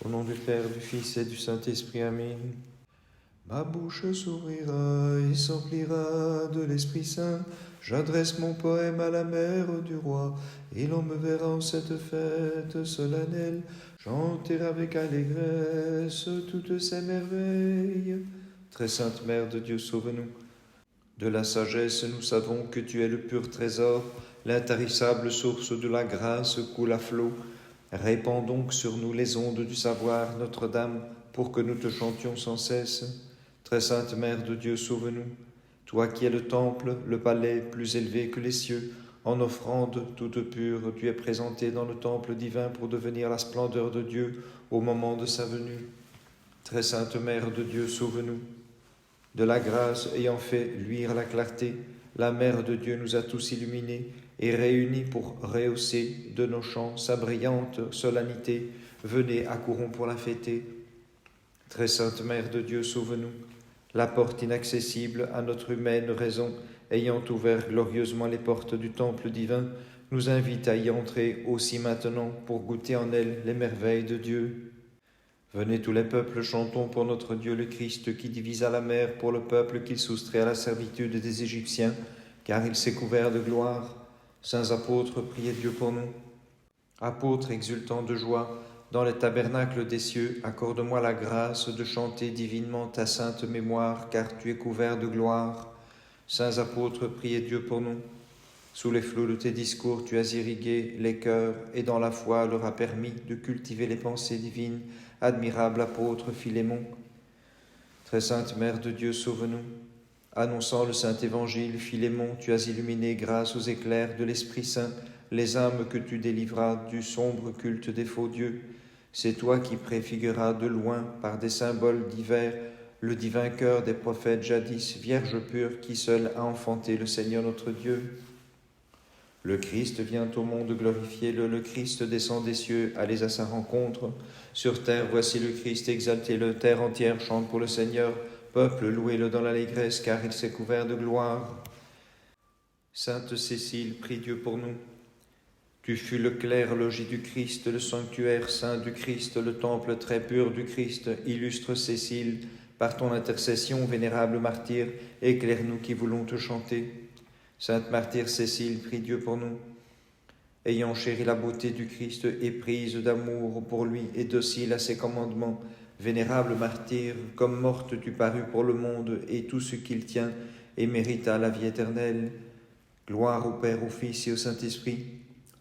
Au nom du Père, du Fils et du Saint-Esprit, Amen. Ma bouche s'ouvrira et s'emplira de l'Esprit Saint. J'adresse mon poème à la mère du roi, et l'on me verra en cette fête solennelle chanter avec allégresse toutes ces merveilles. Très sainte Mère de Dieu, sauve-nous. De la sagesse, nous savons que tu es le pur trésor, l'intarissable source de la grâce coule à flot. Répands donc sur nous les ondes du savoir, Notre-Dame, pour que nous te chantions sans cesse. Très sainte Mère de Dieu, sauve-nous. Toi qui es le temple, le palais plus élevé que les cieux, en offrande toute pure, tu es présentée dans le temple divin pour devenir la splendeur de Dieu au moment de sa venue. Très sainte Mère de Dieu, sauve-nous. De la grâce ayant fait luire la clarté, la Mère de Dieu nous a tous illuminés et réunis pour rehausser de nos chants sa brillante solennité. Venez, accourons pour la fêter. Très sainte Mère de Dieu, sauve-nous. La porte inaccessible à notre humaine raison, ayant ouvert glorieusement les portes du temple divin, nous invite à y entrer aussi maintenant pour goûter en elle les merveilles de Dieu. Venez tous les peuples, chantons pour notre Dieu le Christ, qui divisa la mer pour le peuple qu'il soustrait à la servitude des Égyptiens, car il s'est couvert de gloire. Saints apôtres, priez Dieu pour nous. Apôtres exultants de joie, dans les tabernacles des cieux, accorde-moi la grâce de chanter divinement ta sainte mémoire, car tu es couvert de gloire. Saints apôtres, priez Dieu pour nous. Sous les flots de tes discours, tu as irrigué les cœurs, et dans la foi leur a permis de cultiver les pensées divines. Admirable apôtre Philémon. Très sainte Mère de Dieu, sauve-nous. Annonçant le saint évangile, Philémon, tu as illuminé grâce aux éclairs de l'Esprit Saint les âmes que tu délivras du sombre culte des faux dieux. C'est toi qui préfiguras de loin, par des symboles divers, le divin cœur des prophètes jadis, Vierge pure qui seule a enfanté le Seigneur notre Dieu. Le Christ vient au monde glorifié, le Christ descend des cieux, allez à sa rencontre. Sur terre, voici le Christ, exaltez-le, terre entière chante pour le Seigneur. Peuple, louez-le dans l'allégresse, car il s'est couvert de gloire. Sainte Cécile, prie Dieu pour nous. Tu fus le clair logis du Christ, le sanctuaire saint du Christ, le temple très pur du Christ. Illustre Cécile, par ton intercession, vénérable martyr, éclaire-nous qui voulons te chanter. Sainte martyre Cécile, prie Dieu pour nous. Ayant chéri la beauté du Christ, éprise d'amour pour lui et docile à ses commandements, vénérable martyr, comme morte tu parus pour le monde et tout ce qu'il tient, et mérita la vie éternelle. Gloire au Père, au Fils et au Saint-Esprit.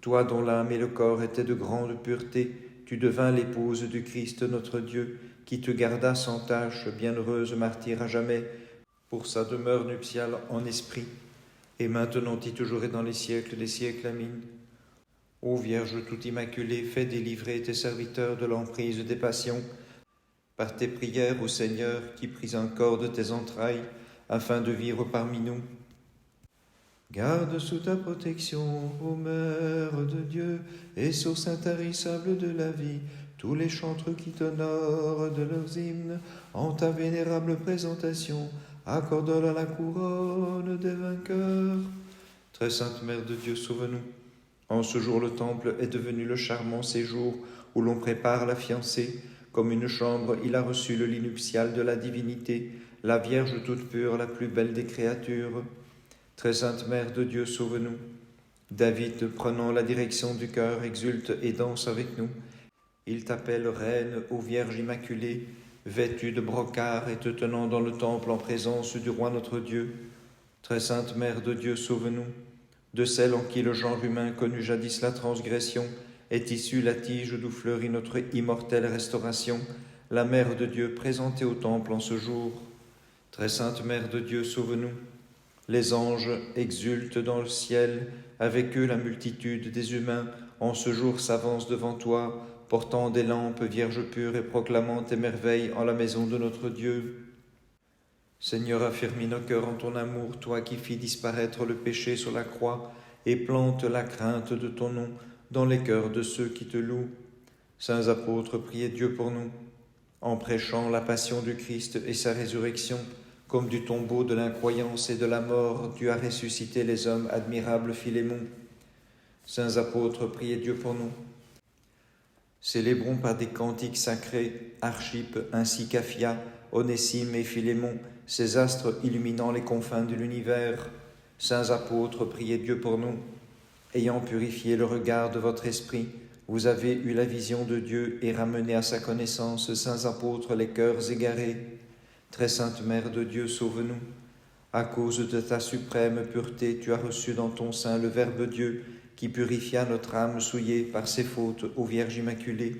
Toi dont l'âme et le corps étaient de grande pureté, tu devins l'épouse du Christ notre Dieu, qui te garda sans tache, bienheureuse martyre à jamais, pour sa demeure nuptiale en esprit. Et maintenant et toujours et dans les siècles des siècles. Amen. Ô Vierge toute immaculée, fais délivrer tes serviteurs de l'emprise des passions, par tes prières au Seigneur, qui pris un corps de tes entrailles, afin de vivre parmi nous. Garde sous ta protection, ô Mère de Dieu, et source intarissable de la vie, tous les chantres qui t'honorent de leurs hymnes, en ta vénérable présentation, accorde-leur la couronne des vainqueurs. Très sainte Mère de Dieu, sauve-nous. En ce jour, le temple est devenu le charmant séjour où l'on prépare la fiancée. Comme une chambre, il a reçu le lit nuptial de la divinité, la Vierge toute pure, la plus belle des créatures. Très sainte Mère de Dieu, sauve-nous. David, prenant la direction du cœur, exulte et danse avec nous. Il t'appelle Reine, ô Vierge immaculée, vêtue de brocart et te tenant dans le temple en présence du roi notre Dieu. Très sainte Mère de Dieu, sauve-nous. De celle en qui le genre humain connut jadis la transgression, est issue la tige d'où fleurit notre immortelle restauration, la Mère de Dieu présentée au temple en ce jour. Très sainte Mère de Dieu, sauve-nous. Les anges exultent dans le ciel, avec eux la multitude des humains, en ce jour s'avance devant toi, portant des lampes, Vierge pure, et proclamant tes merveilles en la maison de notre Dieu. Seigneur, affermis nos cœurs en ton amour, toi qui fis disparaître le péché sur la croix, et plante la crainte de ton nom dans les cœurs de ceux qui te louent. Saints apôtres, priez Dieu pour nous. En prêchant la passion du Christ et sa résurrection, comme du tombeau de l'incroyance et de la mort, tu as ressuscité les hommes, admirable Philémon. Saints apôtres, priez Dieu pour nous. Célébrons par des cantiques sacrés Archippe ainsi qu'Aphia, Onésime et Philémon, ces astres illuminant les confins de l'univers. Saints apôtres, priez Dieu pour nous. Ayant purifié le regard de votre esprit, vous avez eu la vision de Dieu et ramené à sa connaissance, saints apôtres, les cœurs égarés. Très sainte Mère de Dieu, sauve-nous. À cause de ta suprême pureté, tu as reçu dans ton sein le Verbe Dieu, qui purifia notre âme souillée par ses fautes ô Vierge Immaculée.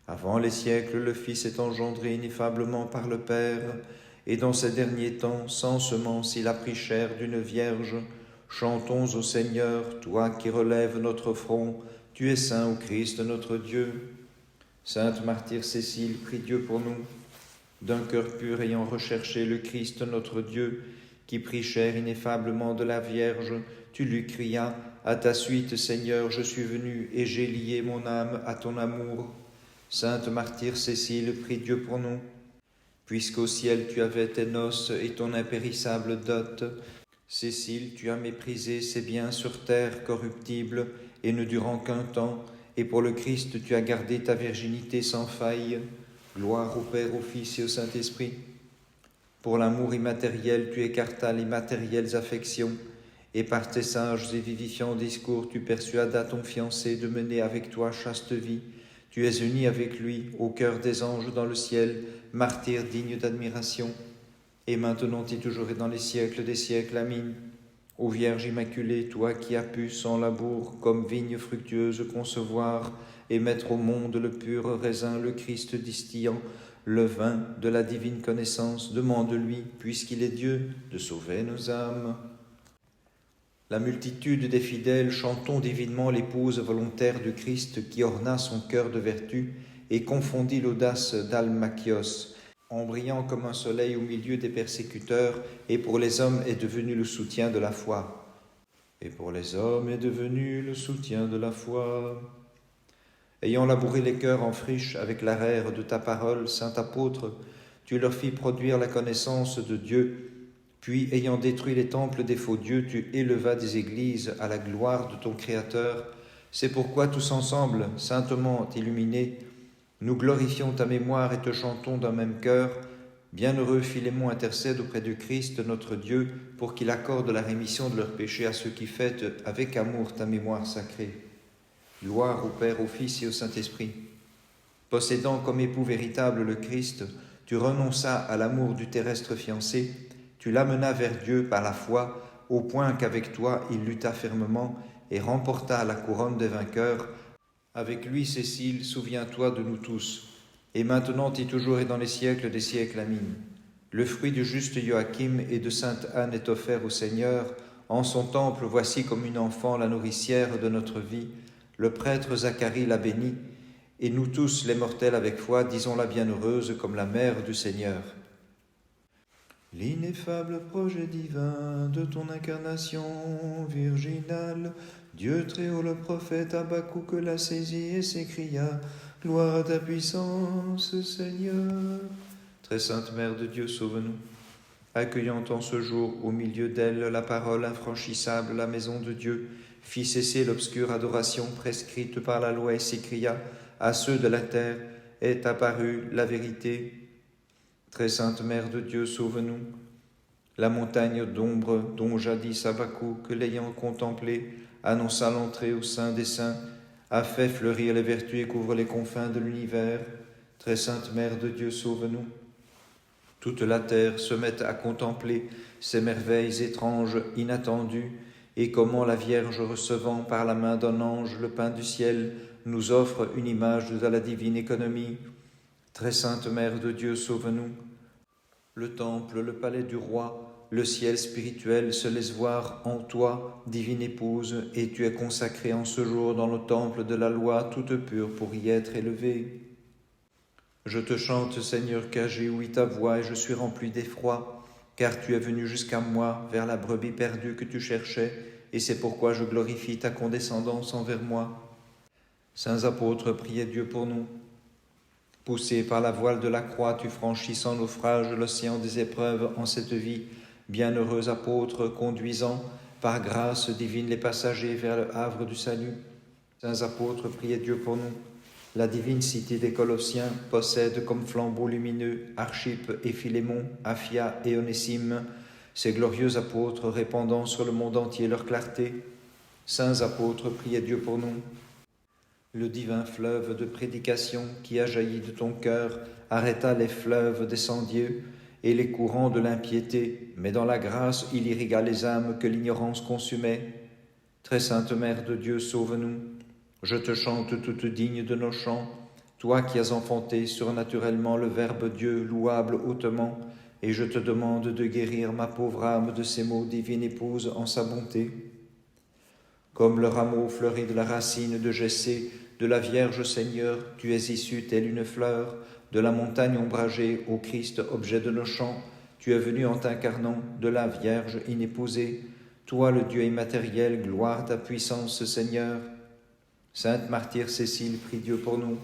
Avant les siècles, le Fils est engendré ineffablement par le Père, et dans ces derniers temps, sans semence, il a pris chair d'une Vierge. Chantons au Seigneur, toi qui relèves notre front, tu es saint au Christ notre Dieu. Sainte martyre Cécile, prie Dieu pour nous. D'un cœur pur ayant recherché le Christ notre Dieu, qui prit chair ineffablement de la Vierge, tu lui crias, à ta suite, Seigneur, je suis venu et j'ai lié mon âme à ton amour. Sainte martyre Cécile, prie Dieu pour nous. Puisqu'au ciel tu avais tes noces et ton impérissable dot, Cécile, tu as méprisé ces biens sur terre corruptibles et ne durant qu'un temps, et pour le Christ tu as gardé ta virginité sans faille. Gloire au Père, au Fils et au Saint-Esprit. Pour l'amour immatériel, tu écartas les matérielles affections, et par tes sages et vivifiants discours, tu persuadas ton fiancé de mener avec toi chaste vie. Tu es uni avec lui au cœur des anges dans le ciel, martyr digne d'admiration. Et maintenant et toujours et dans les siècles des siècles. Amen. Ô Vierge Immaculée, toi qui as pu sans labour, comme vigne fructueuse, concevoir et mettre au monde le pur raisin, le Christ distillant, le vin de la divine connaissance, demande-lui, puisqu'il est Dieu, de sauver nos âmes. La multitude des fidèles chantons divinement l'épouse volontaire du Christ qui orna son cœur de vertu et confondit l'audace d'Almachios, en brillant comme un soleil au milieu des persécuteurs, et pour les hommes est devenu le soutien de la foi. Et pour les hommes est devenu le soutien de la foi. Ayant labouré les cœurs en friche avec l'arère de ta parole, saint apôtre, tu leur fis produire la connaissance de Dieu. Puis, ayant détruit les temples des faux dieux, tu élevas des églises à la gloire de ton Créateur. C'est pourquoi tous ensemble, saintement illuminés, nous glorifions ta mémoire et te chantons d'un même cœur. Bienheureux Philémon, intercède auprès du Christ notre Dieu pour qu'il accorde la rémission de leurs péchés à ceux qui fêtent avec amour ta mémoire sacrée. Gloire au Père, au Fils et au Saint-Esprit. Possédant comme époux véritable le Christ, tu renonças à l'amour du terrestre fiancé, tu l'amenas vers Dieu par la foi, au point qu'avec toi il lutta fermement et remporta la couronne des vainqueurs. Avec lui, Cécile, souviens-toi de nous tous, et maintenant et toujours et dans les siècles des siècles. Amen. Le fruit du juste Joachim et de sainte Anne est offert au Seigneur. En son temple, voici comme une enfant la nourricière de notre vie. Le prêtre Zacharie l'a bénie, et nous tous, les mortels avec foi, disons la bienheureuse comme la mère du Seigneur. L'ineffable projet divin de ton incarnation virginale, Dieu très haut le prophète Habakkuk l'a saisi et s'écria, « Gloire à ta puissance, Seigneur !» Très sainte Mère de Dieu, sauve-nous. Accueillant en ce jour au milieu d'elle la parole infranchissable, la maison de Dieu, fit cesser l'obscure adoration prescrite par la loi et s'écria, « À ceux de la terre est apparue la vérité. » Très sainte Mère de Dieu, sauve-nous. La montagne d'ombre dont jadis Habakkuk, l'ayant contemplée, annonça l'entrée au sein des saints, a fait fleurir les vertus et couvre les confins de l'univers. Très sainte Mère de Dieu, sauve-nous. Toute la terre se met à contempler ces merveilles étranges, inattendues, et comment la Vierge, recevant par la main d'un ange le pain du ciel, nous offre une image de la divine économie. Très sainte Mère de Dieu, sauve-nous. Le temple, le palais du roi, le ciel spirituel se laissent voir en toi, divine épouse, et tu es consacrée en ce jour dans le temple de la loi toute pure pour y être élevée. Je te chante, Seigneur, car j'ai ouï ta voix et je suis rempli d'effroi, car tu es venu jusqu'à moi vers la brebis perdue que tu cherchais, et c'est pourquoi je glorifie ta condescendance envers moi. Saints apôtres, priez Dieu pour nous. Poussé par la voile de la croix, tu franchis sans naufrage l'océan des épreuves en cette vie. Bienheureux apôtre, conduisant par grâce divine les passagers vers le havre du salut. Saints apôtres, priez Dieu pour nous. La divine cité des Colossiens possède comme flambeaux lumineux Archippe et Philémon, Aphia et Onésime, ces glorieux apôtres répandant sur le monde entier leur clarté. Saints apôtres, priez Dieu pour nous. Le divin fleuve de prédication qui a jailli de ton cœur arrêta les fleuves descendieux et les courants de l'impiété, mais dans la grâce il irriga les âmes que l'ignorance consumait. Très sainte Mère de Dieu, sauve-nous. Je te chante toute digne de nos chants, toi qui as enfanté surnaturellement le Verbe Dieu louable hautement, et je te demande de guérir ma pauvre âme de ces maux, divine épouse, en sa bonté. Comme le rameau fleuri de la racine de Jessé, de la Vierge Seigneur, tu es issue telle une fleur, de la montagne ombragée, ô Christ, objet de nos chants, tu es venu en t'incarnant, de la Vierge inépousée, toi le Dieu immatériel, gloire ta puissance, Seigneur. Sainte martyre Cécile, prie Dieu pour nous.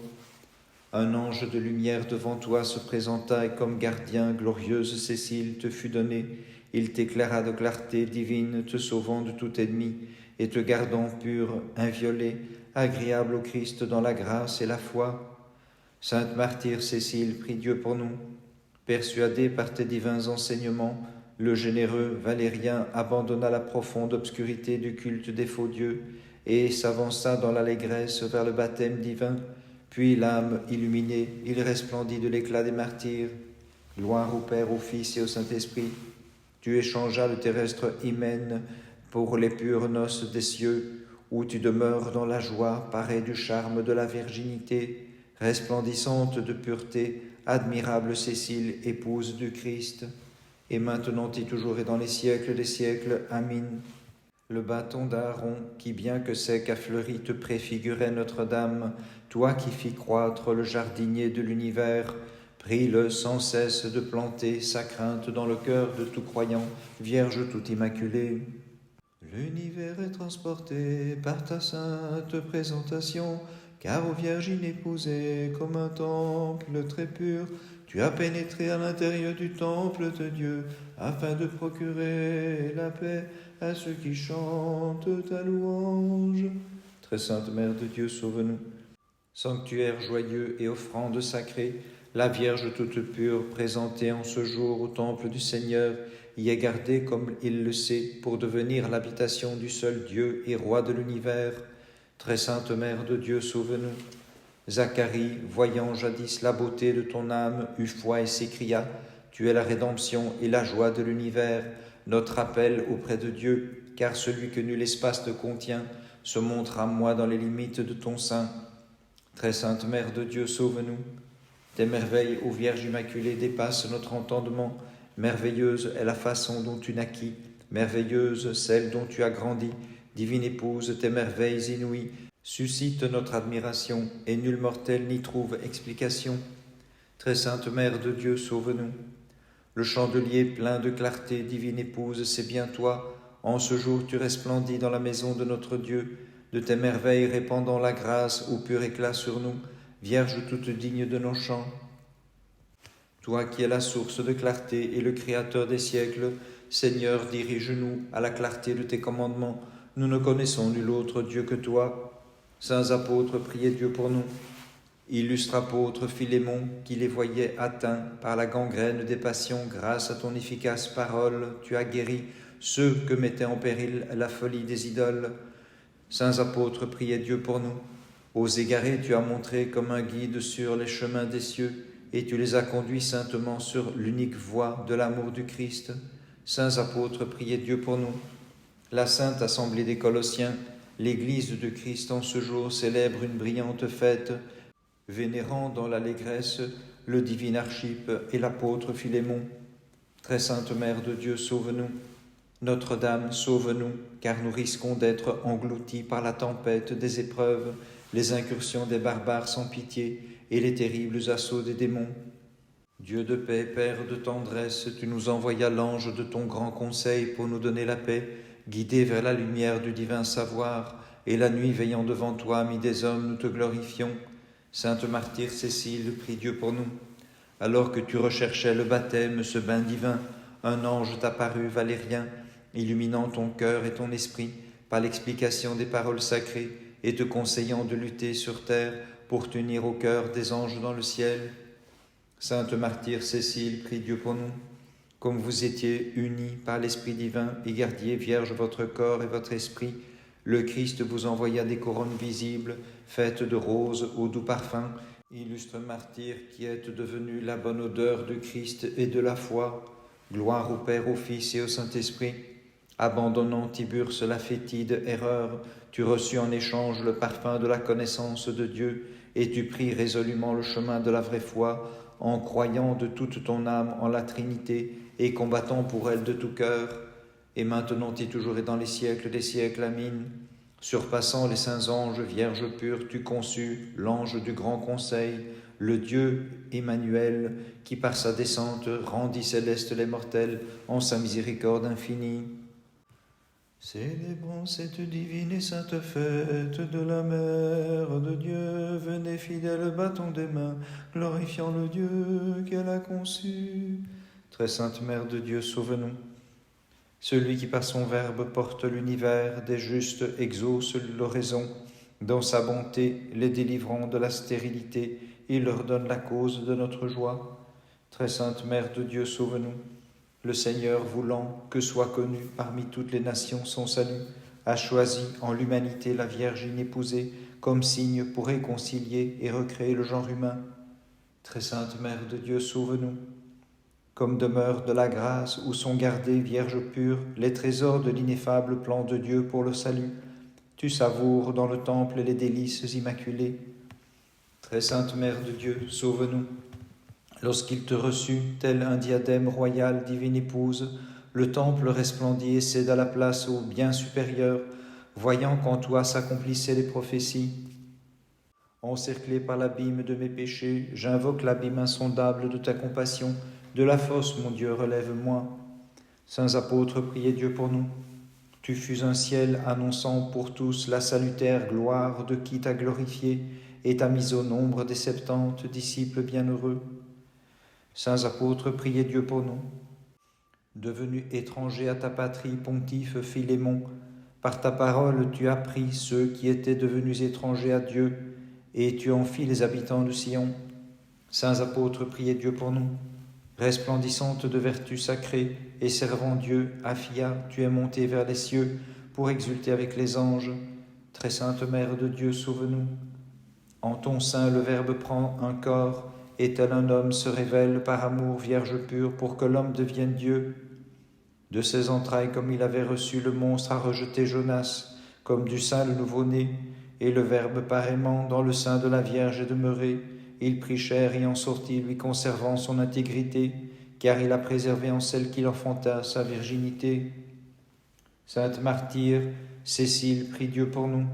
Un ange de lumière devant toi se présenta et comme gardien, glorieuse Cécile, te fut donné. Il t'éclaira de clarté divine, te sauvant de tout ennemi et te gardant pur, inviolé, agréable au Christ dans la grâce et la foi. Sainte martyre Cécile, prie Dieu pour nous. Persuadé par tes divins enseignements, le généreux Valérien abandonna la profonde obscurité du culte des faux dieux et s'avança dans l'allégresse vers le baptême divin. Puis l'âme illuminée, il resplendit de l'éclat des martyrs. Gloire au Père, au Fils et au Saint-Esprit. Tu échangeas le terrestre hymen pour les pures noces des cieux, où tu demeures dans la joie, parée du charme de la virginité, resplendissante de pureté, admirable Cécile, épouse du Christ, et maintenant et toujours et dans les siècles des siècles. Amin. Le bâton d'Aaron, qui bien que sec a fleuri, te préfigurait Notre-Dame, toi qui fis croître le jardinier de l'univers, prie-le sans cesse de planter sa crainte dans le cœur de tout croyant, Vierge tout immaculée. L'univers est transporté par ta sainte présentation, car ô Vierge inépousée, comme un temple très pur, tu as pénétré à l'intérieur du temple de Dieu, afin de procurer la paix à ceux qui chantent ta louange. Très sainte Mère de Dieu, sauve-nous. Sanctuaire joyeux et offrande sacrée, la Vierge toute pure, présentée en ce jour au temple du Seigneur, y est gardée comme il le sait, pour devenir l'habitation du seul Dieu et Roi de l'univers. Très sainte Mère de Dieu, sauve-nous. Zacharie, voyant jadis la beauté de ton âme, eut foi et s'écria, « Tu es la rédemption et la joie de l'univers, notre appel auprès de Dieu, car celui que nul espace ne contient se montre à moi dans les limites de ton sein. » Très sainte Mère de Dieu, sauve-nous. Tes merveilles, ô Vierge Immaculée, dépassent notre entendement. Merveilleuse est la façon dont tu naquis, merveilleuse celle dont tu as grandi. Divine épouse, tes merveilles inouïes suscitent notre admiration, et nul mortel n'y trouve explication. Très sainte Mère de Dieu, sauve-nous. Le chandelier plein de clarté, divine épouse, c'est bien toi. En ce jour tu resplendis dans la maison de notre Dieu, de tes merveilles répandant la grâce au pur éclat sur nous, Vierge toute digne de nos chants. Toi qui es la source de clarté et le Créateur des siècles, Seigneur, dirige-nous à la clarté de tes commandements. Nous ne connaissons nul autre Dieu que toi. Saints apôtres, priez Dieu pour nous. Illustre apôtre Philémon, qui les voyait atteints par la gangrène des passions, grâce à ton efficace parole, tu as guéri ceux que mettait en péril la folie des idoles. Saints apôtres, priez Dieu pour nous. Aux égarés, tu as montré comme un guide sur les chemins des cieux, et tu les as conduits saintement sur l'unique voie de l'amour du Christ. Saints apôtres, priez Dieu pour nous. La sainte assemblée des Colossiens, l'Église de Christ en ce jour célèbre une brillante fête, vénérant dans l'allégresse le divin Archippe et l'apôtre Philémon. Très sainte Mère de Dieu, sauve-nous. Notre-Dame, sauve-nous, car nous risquons d'être engloutis par la tempête des épreuves, les incursions des barbares sans pitié et les terribles assauts des démons. Dieu de paix, Père de tendresse, tu nous envoyas l'ange de ton grand conseil pour nous donner la paix, guidés vers la lumière du divin savoir, et la nuit veillant devant toi, ami des hommes, nous te glorifions. Sainte martyre Cécile, prie Dieu pour nous. Alors que tu recherchais le baptême, ce bain divin, un ange t'apparut, Valérien, illuminant ton cœur et ton esprit par l'explication des paroles sacrées et te conseillant de lutter sur terre pour t'unir au cœur des anges dans le ciel. Sainte martyre Cécile, prie Dieu pour nous. Comme vous étiez unis par l'Esprit divin et gardiez vierge votre corps et votre esprit, le Christ vous envoya des couronnes visibles, faites de roses au doux parfum. Illustre martyr qui êtes devenu la bonne odeur du Christ et de la foi, gloire au Père, au Fils et au Saint-Esprit. Abandonnant Tiburce la fétide erreur, tu reçus en échange le parfum de la connaissance de Dieu, et tu pris résolument le chemin de la vraie foi, en croyant de toute ton âme en la Trinité, et combattant pour elle de tout cœur. Et maintenant et toujours et dans les siècles des siècles, Amen. Surpassant les saints anges, Vierge pure, tu conçus l'ange du grand conseil, le Dieu Emmanuel, qui par sa descente rendit célestes les mortels en sa miséricorde infinie. Célébrons cette divine et sainte fête de la Mère de Dieu. Venez fidèles, battons des mains, glorifiant le Dieu qu'elle a conçu. Très sainte Mère de Dieu, sauve-nous. Celui qui par son Verbe porte l'univers, des justes exauce l'oraison. Dans sa bonté, les délivrant de la stérilité, il leur donne la cause de notre joie. Très sainte Mère de Dieu, sauve-nous. Le Seigneur, voulant que soit connu parmi toutes les nations son salut, a choisi en l'humanité la Vierge inépousée comme signe pour réconcilier et recréer le genre humain. Très sainte Mère de Dieu, sauve-nous. Comme demeure de la grâce où sont gardés, Vierge pure, les trésors de l'ineffable plan de Dieu pour le salut, tu savoures dans le temple les délices immaculées. Très sainte Mère de Dieu, sauve-nous. Lorsqu'il te reçut, tel un diadème royal, divine épouse, le temple resplendit et céda la place au bien supérieur, voyant qu'en toi s'accomplissaient les prophéties. Encerclé par l'abîme de mes péchés, j'invoque l'abîme insondable de ta compassion. De la fosse, mon Dieu, relève-moi. Saints apôtres, priez Dieu pour nous. Tu fus un ciel annonçant pour tous la salutaire gloire de qui t'a glorifié et t'a mis au nombre des 70 disciples bienheureux. Saints apôtres, priez Dieu pour nous. Devenu étranger à ta patrie, pontife Philémon, par ta parole tu as pris ceux qui étaient devenus étrangers à Dieu, et tu en fis les habitants de Sion. Saints apôtres, priez Dieu pour nous. Resplendissante de vertus sacrées et servant Dieu, Aphia, tu es montée vers les cieux pour exulter avec les anges. Très sainte Mère de Dieu, sauve-nous. En ton sein le Verbe prend un corps, et tel un homme se révèle par amour, Vierge pure, pour que l'homme devienne Dieu. De ses entrailles, comme il avait reçu le monstre, a rejeté Jonas, comme du sein le nouveau-né, et le Verbe pareillement dans le sein de la Vierge est demeuré. Il prit chair et en sortit, lui conservant son intégrité, car il a préservé en celle qu'il enfanta sa virginité. Sainte martyre, Cécile, prie Dieu pour nous.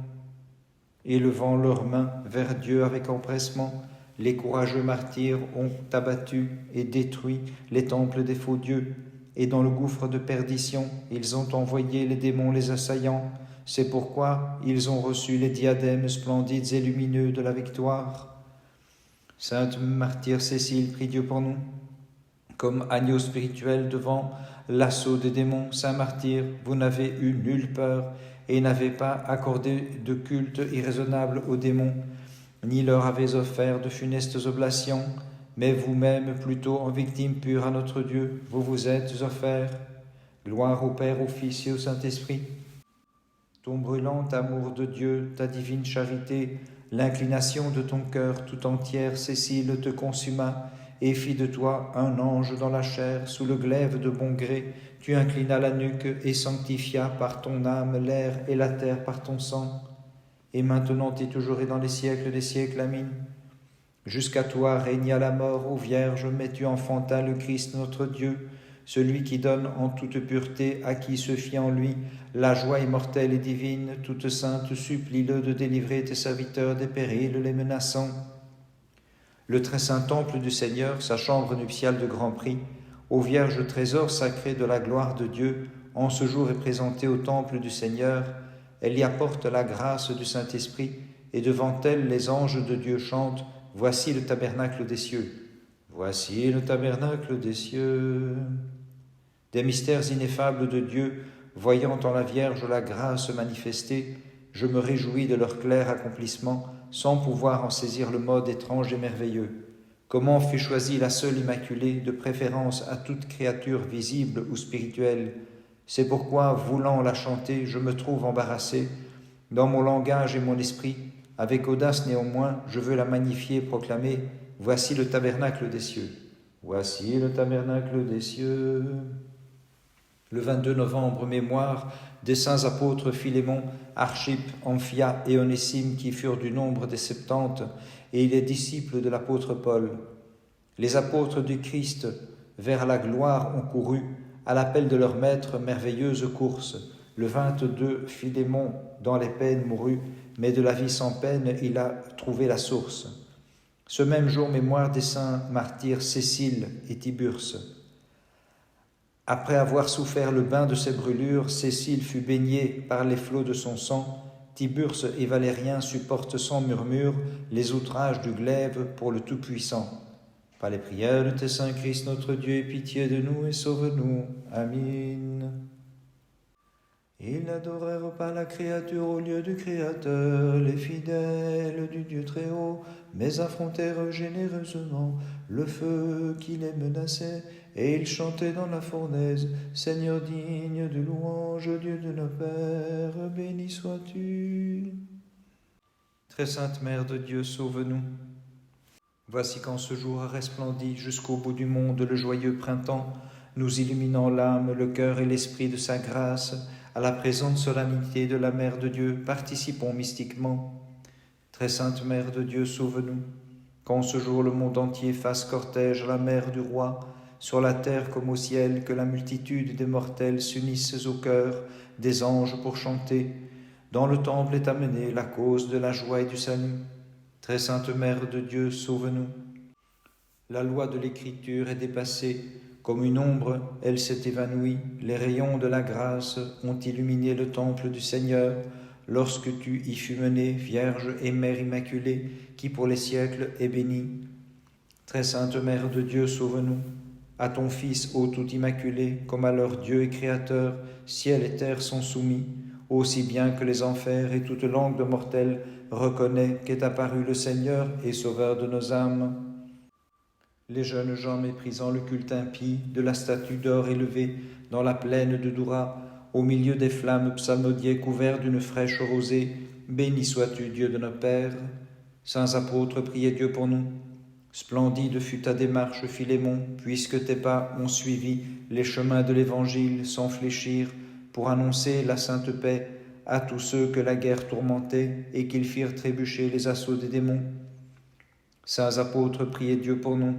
Élevant leurs mains vers Dieu avec empressement, les courageux martyrs ont abattu et détruit les temples des faux dieux, et dans le gouffre de perdition, ils ont envoyé les démons les assaillants. C'est pourquoi ils ont reçu les diadèmes splendides et lumineux de la victoire. Sainte martyre Cécile, prie Dieu pour nous. Comme agneau spirituel devant l'assaut des démons, saint martyr, vous n'avez eu nulle peur et n'avez pas accordé de culte irraisonnable aux démons, ni leur avez offert de funestes oblations, mais vous-même, plutôt en victime pure à notre Dieu, vous vous êtes offert. Gloire au Père, au Fils et au Saint-Esprit. Ton brûlant amour de Dieu, ta divine charité, l'inclination de ton cœur tout entière, Cécile, te consuma et fit de toi un ange dans la chair, sous le glaive de bon gré. Tu inclinas la nuque et sanctifia par ton âme l'air et la terre par ton sang. Et maintenant et toujours et dans les siècles des siècles, Amen. Jusqu'à toi régna la mort, ô Vierge, mais tu enfantas le Christ notre Dieu, celui qui donne en toute pureté à qui se fie en lui la joie immortelle et divine. Toute sainte, supplie-le de délivrer tes serviteurs des périls les menaçants. Le très saint temple du Seigneur, sa chambre nuptiale de grand prix, ô Vierge trésor sacré de la gloire de Dieu, en ce jour est présenté au temple du Seigneur. Elle y apporte la grâce du Saint-Esprit, et devant elle les anges de Dieu chantent « Voici le tabernacle des cieux ». Voici le tabernacle des cieux. Des mystères ineffables de Dieu, voyant en la Vierge la grâce manifestée, je me réjouis de leur clair accomplissement sans pouvoir en saisir le mode étrange et merveilleux. Comment fut choisie la seule Immaculée, de préférence à toute créature visible ou spirituelle? C'est pourquoi, voulant la chanter, je me trouve embarrassé. Dans mon langage et mon esprit, avec audace néanmoins, je veux la magnifier et proclamer « Voici le tabernacle des cieux ». Voici le tabernacle des cieux. Le 22 novembre, mémoire des saints apôtres Philémon, Archippe, Amphia et Onésime qui furent du nombre des 70 et les disciples de l'apôtre Paul. Les apôtres du Christ vers la gloire ont couru à l'appel de leur maître, merveilleuse course. Le 22, Philémon dans les peines mourut, mais de la vie sans peine il a trouvé la source. Ce même jour, mémoire des saints martyrs Cécile et Tiburce. Après avoir souffert le bain de ses brûlures, Cécile fut baignée par les flots de son sang. Tiburce et Valérien supportent sans murmure les outrages du glaive pour le Tout-Puissant. Par les prières de tes saints Christ notre Dieu, aie pitié de nous et sauve-nous. Amen. Ils n'adorèrent pas la créature au lieu du Créateur, les fidèles du Dieu très haut, mais affrontèrent généreusement le feu qui les menaçait, et ils chantaient dans la fournaise, Seigneur digne de louange, Dieu de nos pères, béni sois-tu. Très sainte Mère de Dieu, sauve-nous. Voici qu'en ce jour a resplendi jusqu'au bout du monde le joyeux printemps, nous illuminant l'âme, le cœur et l'esprit de sa grâce. À la présente solennité de la Mère de Dieu, participons mystiquement. Très sainte Mère de Dieu, sauve-nous. Qu'en ce jour le monde entier fasse cortège à la Mère du Roi, sur la terre comme au ciel, que la multitude des mortels s'unissent au cœur des anges pour chanter. Dans le temple est amenée la cause de la joie et du salut. Très sainte Mère de Dieu, sauve-nous. La loi de l'Écriture est dépassée. Comme une ombre, elle s'est évanouie. Les rayons de la grâce ont illuminé le temple du Seigneur, lorsque tu y fus menée, Vierge et Mère Immaculée, qui pour les siècles est bénie. Très sainte Mère de Dieu, sauve-nous. À ton Fils, ô tout immaculé, comme à leur Dieu et Créateur, ciel et terre sont soumis, aussi bien que les enfers et toute langue de mortels reconnaît qu'est apparu le Seigneur et Sauveur de nos âmes. Les jeunes gens méprisant le culte impie de la statue d'or élevée dans la plaine de Doura, au milieu des flammes psalmodiées couverts d'une fraîche rosée, béni sois-tu, Dieu de nos pères. Saints apôtres, priez Dieu pour nous. Splendide fut ta démarche, Philémon, puisque tes pas ont suivi les chemins de l'Évangile sans fléchir, pour annoncer la sainte paix à tous ceux que la guerre tourmentait et qu'ils firent trébucher les assauts des démons. Saints apôtres, priez Dieu pour nous.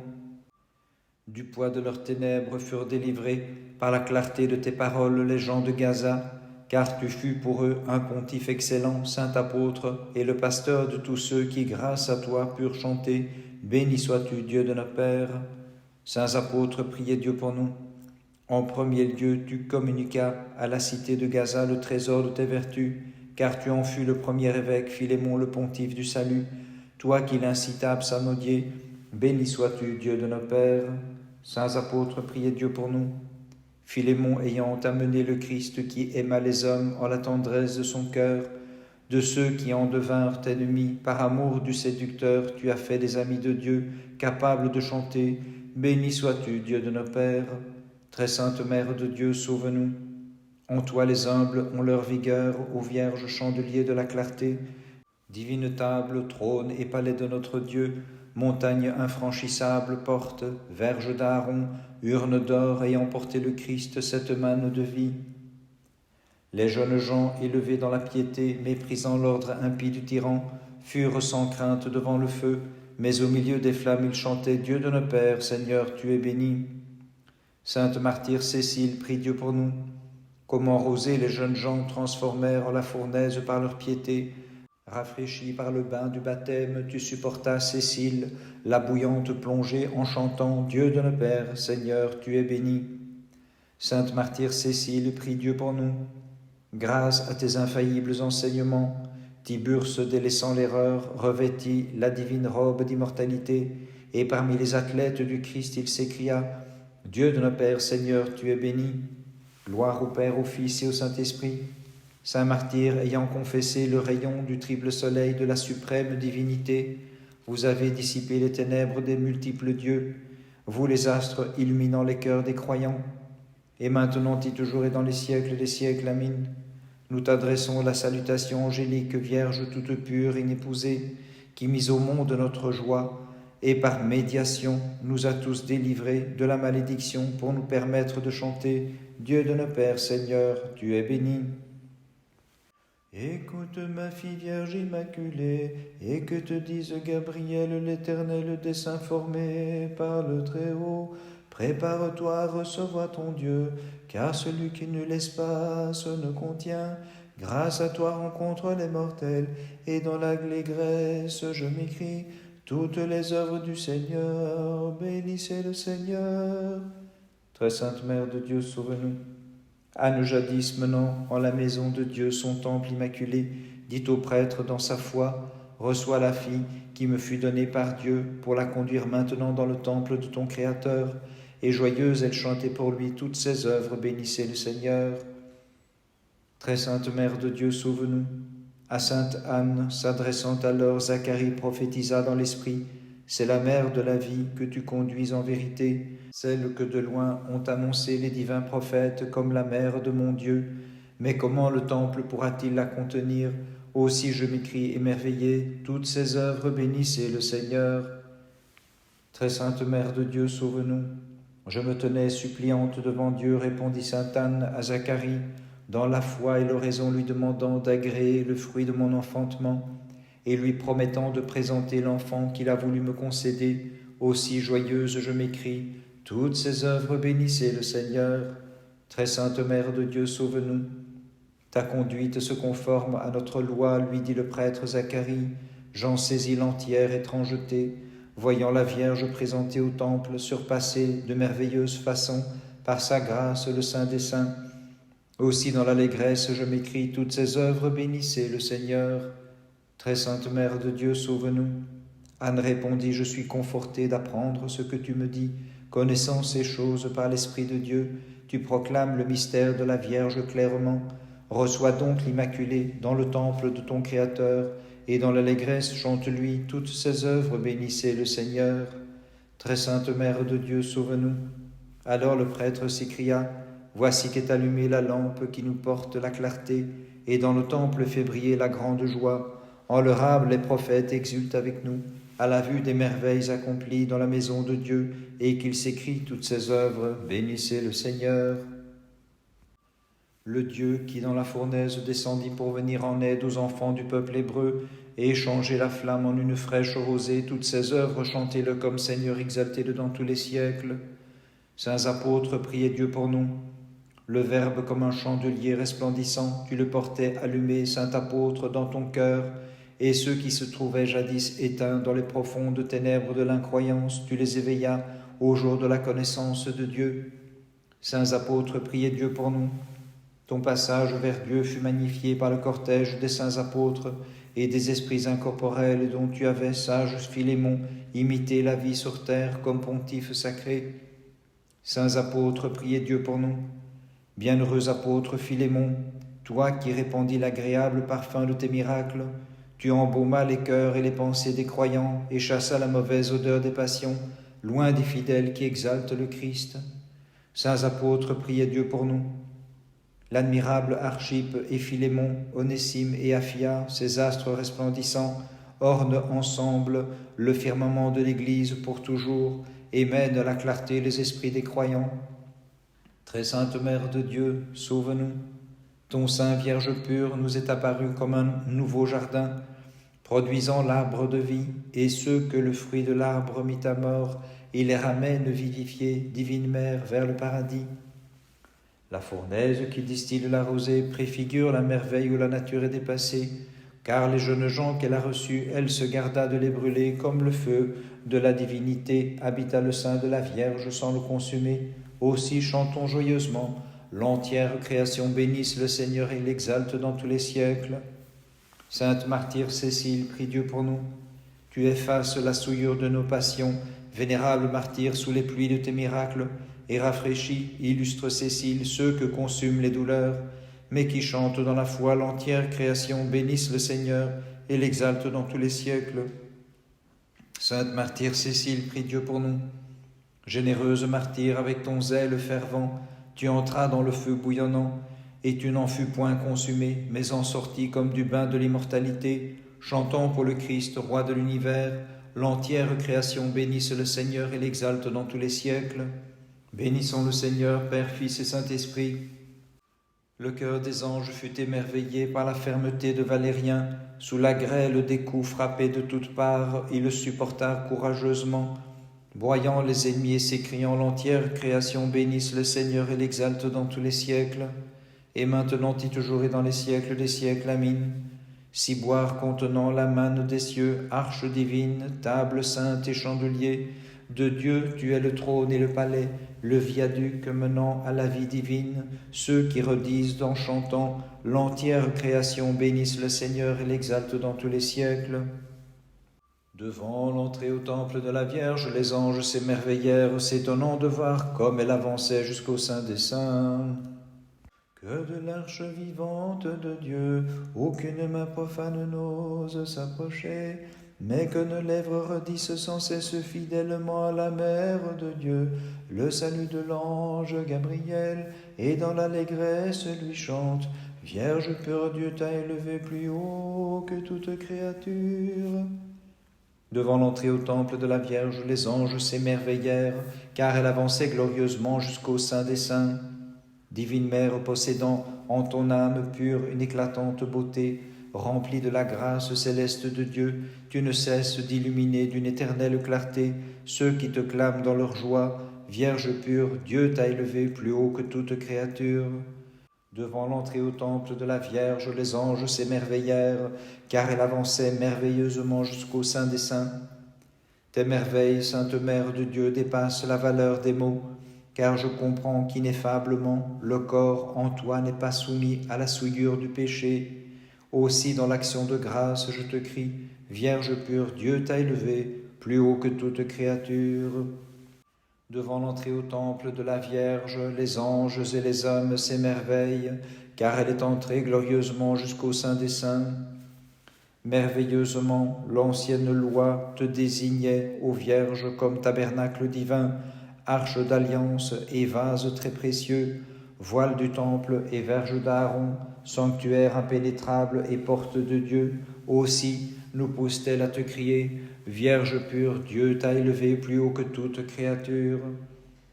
Du poids de leurs ténèbres furent délivrés par la clarté de tes paroles les gens de Gaza, car tu fus pour eux un pontife excellent, saint apôtre, et le pasteur de tous ceux qui, grâce à toi, purent chanter « Béni sois-tu, Dieu de nos pères ». Saints apôtres, priez Dieu pour nous. En premier lieu, tu communiquas à la cité de Gaza le trésor de tes vertus, car tu en fus le premier évêque, Philémon le pontife du salut, toi qui l'incitas à psalmodier, béni sois-tu, Dieu de nos pères. Saints apôtres, priez Dieu pour nous. Philémon ayant amené le Christ qui aima les hommes en la tendresse de son cœur, de ceux qui en devinrent ennemis, par amour du séducteur, tu as fait des amis de Dieu, capables de chanter, béni sois-tu, Dieu de nos pères. Très sainte Mère de Dieu, sauve-nous. En toi les humbles ont leur vigueur, ô Vierge chandelier de la clarté, divine table, trône et palais de notre Dieu, montagne infranchissable, porte, verge d'Aaron, urne d'or ayant porté le Christ, cette manne de vie. Les jeunes gens, élevés dans la piété, méprisant l'ordre impie du tyran, furent sans crainte devant le feu, mais au milieu des flammes ils chantaient « Dieu de nos pères, Seigneur, tu es béni ». Sainte martyre Cécile, prie Dieu pour nous. Comment rosés les jeunes gens transformèrent la fournaise par leur piété. Rafraîchie par le bain du baptême, tu supportas, Cécile, la bouillante plongée en chantant « Dieu de nos pères, Seigneur, tu es béni ». Sainte martyre Cécile, prie Dieu pour nous. Grâce à tes infaillibles enseignements, Tiburce, délaissant l'erreur, revêtit la divine robe d'immortalité, et parmi les athlètes du Christ, il s'écria « Dieu de nos pères, Seigneur, tu es béni. Gloire au Père, au Fils et au Saint-Esprit, Saint martyr, ayant confessé le rayon du triple soleil de la suprême divinité, vous avez dissipé les ténèbres des multiples dieux, vous les astres illuminant les cœurs des croyants. Et maintenant et toujours et dans les siècles des siècles, Amin. Nous t'adressons la salutation angélique, Vierge toute pure, inépousée, qui mise au monde notre joie, et par médiation nous a tous délivrés de la malédiction pour nous permettre de chanter « Dieu de nos pères, Seigneur, tu es béni ». Écoute ma fille Vierge Immaculée, et que te dise Gabriel, l'Éternel dessein formé par le Très-Haut. Prépare-toi à recevoir ton Dieu, car celui qui nul espace ne contient. Grâce à toi rencontre les mortels, et dans l'allégresse je m'écris toutes les œuvres du Seigneur. Bénissez le Seigneur. Très sainte Mère de Dieu, sauve-nous. Anne jadis menant en la maison de Dieu son temple immaculé, dit au prêtre dans sa foi, reçois la fille qui me fut donnée par Dieu pour la conduire maintenant dans le temple de ton Créateur. Et joyeuse, elle chantait pour lui toutes ses œuvres, bénissez le Seigneur. Très sainte Mère de Dieu, sauve-nous. À sainte Anne, s'adressant alors, Zacharie prophétisa dans l'esprit, c'est la mère de la vie que tu conduis en vérité, celle que de loin ont annoncé les divins prophètes comme la mère de mon Dieu. Mais comment le temple pourra-t-il la contenir? Aussi je m'écrie émerveillé, toutes ses œuvres, bénissez le Seigneur. Très sainte Mère de Dieu, sauve-nous. Je me tenais suppliante devant Dieu, répondit sainte Anne à Zacharie, dans la foi et l'oraison lui demandant d'agréer le fruit de mon enfantement, et lui promettant de présenter l'enfant qu'il a voulu me concéder. Aussi joyeuse je m'écrie, toutes ses œuvres, bénissez le Seigneur. Très sainte Mère de Dieu, sauve-nous. Ta conduite se conforme à notre loi, lui dit le prêtre Zacharie. J'en saisis l'entière étrangeté, voyant la Vierge présentée au temple, surpassée de merveilleuse façon par sa grâce le Saint des Saints. Aussi dans l'allégresse je m'écrie, toutes ses œuvres, bénissez le Seigneur. Très sainte Mère de Dieu, sauve-nous. Anne répondit, je suis confortée d'apprendre ce que tu me dis. Connaissant ces choses par l'Esprit de Dieu, tu proclames le mystère de la Vierge clairement. Reçois donc l'Immaculée dans le temple de ton Créateur, et dans l'allégresse chante-lui toutes ses œuvres, bénissez le Seigneur. Très sainte Mère de Dieu, sauve-nous. Alors le prêtre s'écria, voici qu'est allumée la lampe qui nous porte la clarté, et dans le temple fait briller la grande joie. En leur âme, les prophètes exultent avec nous, à la vue des merveilles accomplies dans la maison de Dieu, et qu'il s'écrit toutes ses œuvres, bénissez le Seigneur. Le Dieu qui dans la fournaise descendit pour venir en aide aux enfants du peuple hébreu, et échanger la flamme en une fraîche rosée, toutes ses œuvres, chantez-le comme Seigneur, exaltez-le dans tous les siècles. Saints apôtres, priez Dieu pour nous. Le Verbe comme un chandelier resplendissant, tu le portais allumé, saint apôtre, dans ton cœur, et ceux qui se trouvaient jadis éteints dans les profondes ténèbres de l'incroyance, tu les éveillas au jour de la connaissance de Dieu. Saints apôtres, priez Dieu pour nous. Ton passage vers Dieu fut magnifié par le cortège des saints apôtres et des esprits incorporels dont tu avais, sage Philémon, imité la vie sur terre comme pontife sacré. Saints apôtres, priez Dieu pour nous. Bienheureux apôtre Philémon, toi qui répandis l'agréable parfum de tes miracles, tu embaumas les cœurs et les pensées des croyants et chassas la mauvaise odeur des passions, loin des fidèles qui exaltent le Christ. Saints apôtres, priez Dieu pour nous. L'admirable Archippe et Philémon, Onésime et Aphia, ces astres resplendissants, ornent ensemble le firmament de l'Église pour toujours et mènent à la clarté les esprits des croyants. Très sainte Mère de Dieu, sauve-nous. Ton sein Vierge pure nous est apparu comme un nouveau jardin, produisant l'arbre de vie, et ceux que le fruit de l'arbre mit à mort, et les ramène vivifiés, divine Mère, vers le paradis. La fournaise qui distille la rosée préfigure la merveille où la nature est dépassée, car les jeunes gens qu'elle a reçus, elle se garda de les brûler, comme le feu de la divinité habita le sein de la Vierge sans le consumer. Aussi chantons joyeusement, l'entière création bénisse le Seigneur et l'exalte dans tous les siècles. Sainte martyre Cécile, prie Dieu pour nous. Tu effaces la souillure de nos passions, vénérable martyr sous les pluies de tes miracles, et rafraîchis, illustre Cécile, ceux que consument les douleurs. mais qui chante dans la foi. L'entière création bénisse le Seigneur et l'exalte dans tous les siècles. Sainte martyre Cécile, prie Dieu pour nous. Généreuse martyre, avec ton zèle fervent, tu entras dans le feu bouillonnant, et tu n'en fus point consumé, mais en sortis comme du bain de l'immortalité. Chantons pour le Christ, roi de l'univers. L'entière création bénisse le Seigneur et l'exalte dans tous les siècles. Bénissons le Seigneur, Père, Fils et Saint-Esprit. Le cœur des anges fut émerveillé par la fermeté de Valérien. Sous la grêle des coups frappés de toutes parts, il le supporta courageusement. Voyant les ennemis et s'écriant, l'entière création bénisse le Seigneur et l'exalte dans tous les siècles. Et maintenant et toujours et dans les siècles des siècles. Amen. Ciboire contenant la manne des cieux, arche divine, table sainte et chandelier, de Dieu tu es le trône et le palais, le viaduc menant à la vie divine. Ceux qui redisent en chantant, l'entière création bénisse le Seigneur et l'exalte dans tous les siècles. Devant l'entrée au temple de la Vierge, les anges s'émerveillèrent, s'étonnant de voir comme elle avançait jusqu'au sein des saints. Que de l'arche vivante de Dieu, aucune main profane n'ose s'approcher, mais que nos lèvres redissent sans cesse fidèlement à la Mère de Dieu le salut de l'ange Gabriel, et dans l'allégresse lui chante. Vierge pure, Dieu t'a élevée plus haut que toute créature. Devant l'entrée au temple de la Vierge, les anges s'émerveillèrent, car elle avançait glorieusement jusqu'au sein des saints. Divine Mère, possédant en ton âme pure une éclatante beauté, remplie de la grâce céleste de Dieu, tu ne cesses d'illuminer d'une éternelle clarté ceux qui te clament dans leur joie. Vierge pure, Dieu t'a élevée plus haut que toute créature. Devant l'entrée au temple de la Vierge, les anges s'émerveillèrent, car elle avançait merveilleusement jusqu'au sein des saints. Tes merveilles, Sainte Mère de Dieu, dépassent la valeur des mots, car je comprends qu'ineffablement le corps en toi n'est pas soumis à la souillure du péché. Aussi dans l'action de grâce je te crie, Vierge pure, Dieu t'a élevée plus haut que toute créature. Devant l'entrée au temple de la Vierge, les anges et les hommes s'émerveillent, car elle est entrée glorieusement jusqu'au sein des saints. Merveilleusement, l'ancienne loi te désignait, ô Vierge, comme tabernacle divin, arche d'alliance et vase très précieux, voile du temple et verge d'Aaron, sanctuaire impénétrable et porte de Dieu. Aussi nous pousse-t-elle à te crier, Vierge pure, Dieu t'a élevée plus haut que toute créature.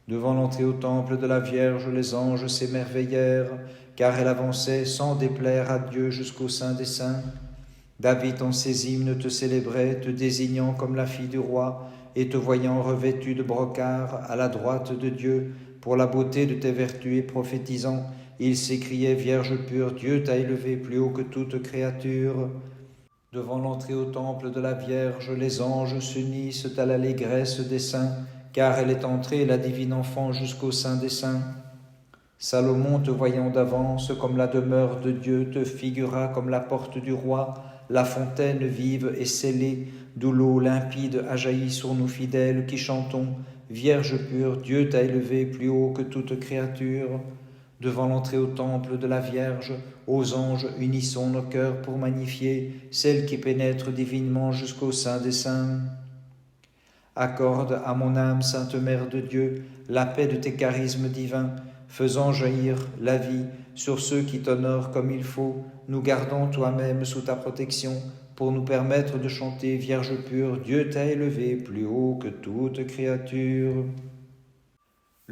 Devant l'entrée au temple de la Vierge, les anges s'émerveillèrent, car elle avançait sans déplaire à Dieu jusqu'au sein des saints. David en ses hymnes te célébrait, te désignant comme la fille du roi, et te voyant revêtue de brocart à la droite de Dieu, pour la beauté de tes vertus et prophétisant, il s'écriait, Vierge pure, Dieu t'a élevée plus haut que toute créature. Devant l'entrée au temple de la Vierge, les anges s'unissent à l'allégresse des saints, car elle est entrée, la divine enfant, jusqu'au sein des saints. Salomon, te voyant d'avance comme la demeure de Dieu, te figura comme la porte du roi, la fontaine vive et scellée, d'où l'eau limpide a jailli sur nous fidèles qui chantons, Vierge pure, Dieu t'a élevée plus haut que toute créature. Devant l'entrée au temple de la Vierge, aux anges unissons nos cœurs pour magnifier celle qui pénètre divinement jusqu'au sein des saints. Accorde à mon âme, Sainte Mère de Dieu, la paix de tes charismes divins, faisant jaillir la vie sur ceux qui t'honorent comme il faut. Nous gardons toi-même sous ta protection pour nous permettre de chanter, Vierge pure, Dieu t'a élevée plus haut que toute créature.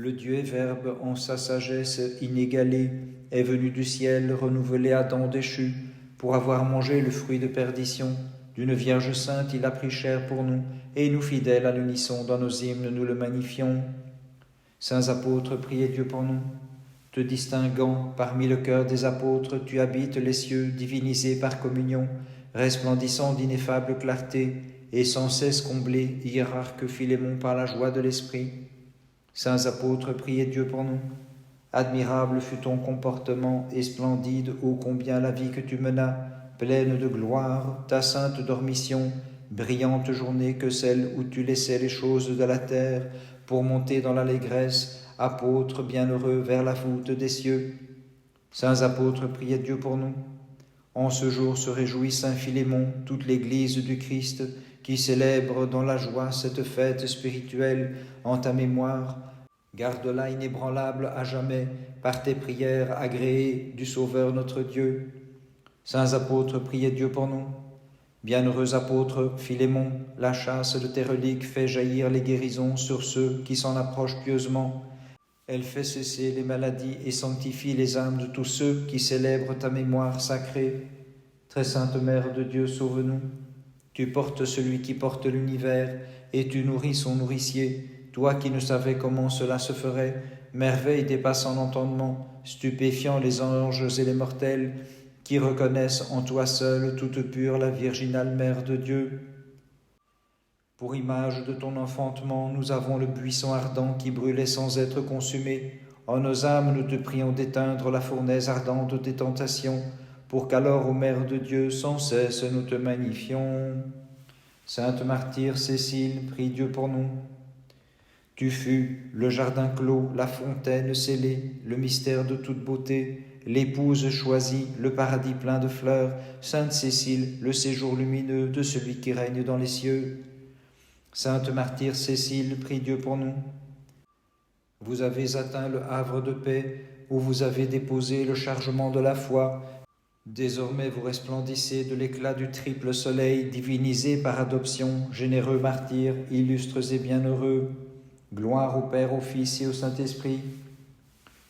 Le Dieu et Verbe, en sa sagesse inégalée, est venu du ciel renouveler Adam déchu, pour avoir mangé le fruit de perdition. D'une Vierge sainte, il a pris chair pour nous, et nous fidèles à l'unisson dans nos hymnes, nous le magnifions. Saints apôtres, priez Dieu pour nous. Te distinguant parmi le cœur des apôtres, tu habites les cieux, divinisés par communion, resplendissant d'ineffable clarté, et sans cesse comblé, hiérarque Philémon, par la joie de l'Esprit. Saints apôtres, priez Dieu pour nous. Admirable fut ton comportement, et splendide, ô combien la vie que tu menas, pleine de gloire, ta sainte dormition, brillante journée que celle où tu laissais les choses de la terre, pour monter dans l'allégresse, apôtre bienheureux vers la voûte des cieux. Saints apôtres, priez Dieu pour nous. En ce jour se réjouit Saint Philémon, toute l'Église du Christ, qui célèbre dans la joie cette fête spirituelle en ta mémoire. Garde-la inébranlable à jamais par tes prières agréées du Sauveur notre Dieu. Saints apôtres, priez Dieu pour nous. Bienheureux apôtre Philémon, la chasse de tes reliques fait jaillir les guérisons sur ceux qui s'en approchent pieusement. Elle fait cesser les maladies et sanctifie les âmes de tous ceux qui célèbrent ta mémoire sacrée. Très sainte Mère de Dieu, sauve-nous. Tu portes celui qui porte l'univers et tu nourris son nourricier. Toi qui ne savais comment cela se ferait, merveille dépassant l'entendement, stupéfiant les anges et les mortels, qui reconnaissent en toi seule toute pure la virginale Mère de Dieu. Pour image de ton enfantement, nous avons le buisson ardent qui brûlait sans être consumé. En nos âmes, nous te prions d'éteindre la fournaise ardente des tentations, pour qu'alors, ô Mère de Dieu, sans cesse nous te magnifions. Sainte martyre Cécile, prie Dieu pour nous. Tu fus le jardin clos, la fontaine scellée, le mystère de toute beauté, l'épouse choisie, le paradis plein de fleurs. Sainte Cécile, le séjour lumineux de celui qui règne dans les cieux. Sainte martyre Cécile, prie Dieu pour nous. Vous avez atteint le havre de paix, où vous avez déposé le chargement de la foi. Désormais vous resplendissez de l'éclat du triple soleil, divinisé par adoption, généreux martyrs, illustres et bienheureux. Gloire au Père, au Fils et au Saint-Esprit.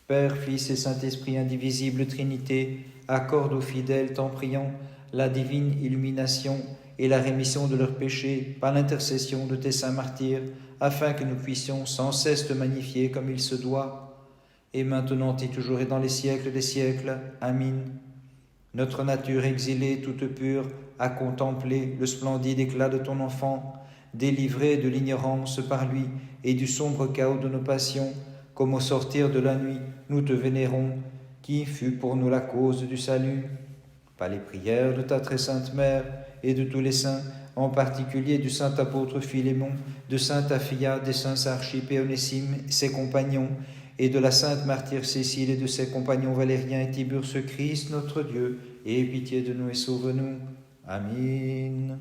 Père, Fils et Saint-Esprit, indivisible Trinité, accorde aux fidèles, t'en priant, la divine illumination et la rémission de leurs péchés par l'intercession de tes saints martyrs, afin que nous puissions sans cesse te magnifier comme il se doit, et maintenant et toujours et dans les siècles des siècles. Amin. Notre nature exilée toute pure a contemplé le splendide éclat de ton enfant, délivré de l'ignorance par lui et du sombre chaos de nos passions, comme au sortir de la nuit, nous te vénérons, qui fut pour nous la cause du salut. Par les prières de ta très sainte Mère et de tous les saints, en particulier du saint apôtre Philémon, de sainte Aphia, des saints Archippe et Onésime, ses compagnons, et de la sainte martyre Cécile et de ses compagnons Valérien et Tiburce, Christ notre Dieu, aie pitié de nous et sauve-nous. Amin.